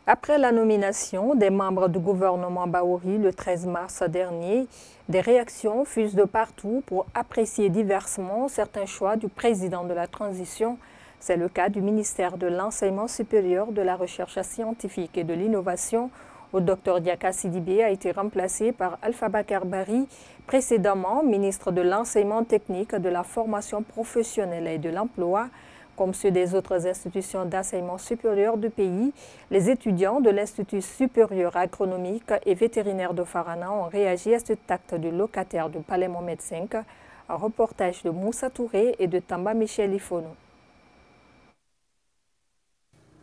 Après la nomination des membres du gouvernement Bahouri le 13 mars dernier, des réactions fusent de partout pour apprécier diversement certains choix du président de la transition. C'est le cas du ministère de l'Enseignement supérieur, de la Recherche scientifique et de l'Innovation, où Dr Diaka Sidibé a été remplacé par Alpha Bakar Bari, précédemment ministre de l'Enseignement technique, de la formation professionnelle et de l'emploi. Comme ceux des autres institutions d'enseignement supérieur du pays, les étudiants de l'Institut supérieur agronomique et vétérinaire de Farana ont réagi à cet acte du locataire du Palais Mohamed V. Un reportage de Moussa Touré et de Tamba Michel Ifono.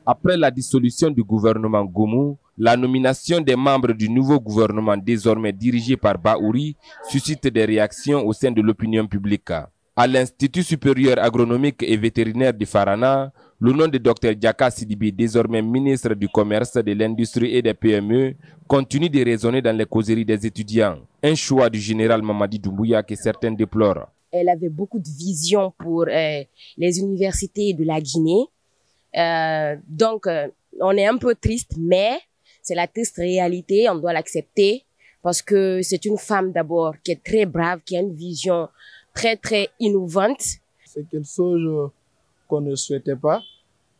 Après la dissolution du gouvernement Goumou, la nomination des membres du nouveau gouvernement désormais dirigé par Bahouri suscite des réactions au sein de l'opinion publique. À l'Institut supérieur agronomique et vétérinaire de Farana, le nom de Dr Diaka Sidibé, désormais ministre du Commerce, de l'Industrie et des PME, continue de résonner dans les causeries des étudiants. Un choix du général Mamadi Doumbouya que certains déplorent. Elle avait beaucoup de vision pour les universités de la Guinée. On est un peu triste, mais c'est la triste réalité, on doit l'accepter parce que c'est une femme d'abord qui est très brave, qui a une vision très innovante. C'est quelque chose qu'on ne souhaitait pas,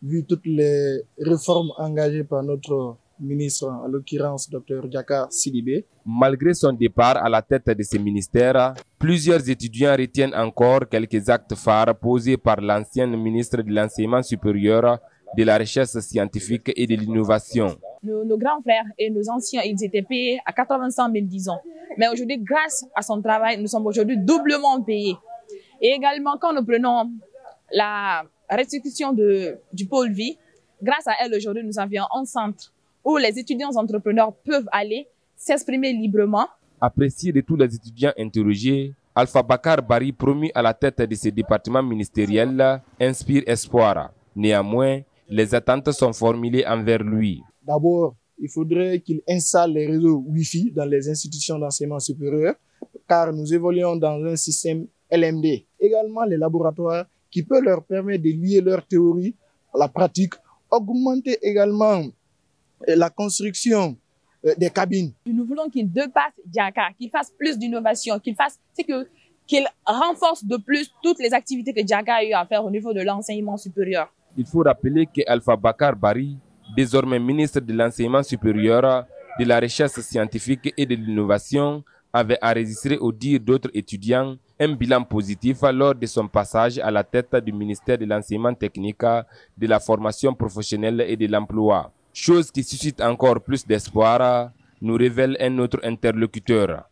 vu toutes les réformes engagées par notre ministre, en l'occurrence Dr Diaka Sidibé. Malgré son départ à la tête de ce ministère, plusieurs étudiants retiennent encore quelques actes phares posés par l'ancienne ministre de l'Enseignement supérieur, de la Recherche scientifique et de l'Innovation. Nos grands frères et nos anciens, ils étaient payés à 85 000, disons. Mais aujourd'hui, grâce à son travail, nous sommes aujourd'hui doublement payés. Et également, quand nous prenons la restitution du pôle vie, grâce à elle, aujourd'hui, nous avions un centre où les étudiants entrepreneurs peuvent aller s'exprimer librement. Apprécié de tous les étudiants interrogés, Alpha Bakar Bari, promu à la tête de ce département ministériel, inspire espoir. Néanmoins, les attentes sont formulées envers lui. D'abord, il faudrait qu'il installe les réseaux Wi-Fi dans les institutions d'enseignement supérieur, car nous évoluons dans un système LMD. Également, les laboratoires qui peuvent leur permettre de lier leur théorie à la pratique, augmenter également la construction des cabines. Nous voulons qu'il dépasse Diaka, qu'il fasse plus d'innovation, qu'il renforce de plus toutes les activités que Diaka a eu à faire au niveau de l'enseignement supérieur. Il faut rappeler que Alpha Bakar Bari, désormais ministre de l'Enseignement supérieur, de la Recherche scientifique et de l'Innovation, avait enregistré au dire d'autres étudiants un bilan positif lors de son passage à la tête du ministère de l'Enseignement technique, de la formation professionnelle et de l'emploi. Chose qui suscite encore plus d'espoir, nous révèle un autre interlocuteur.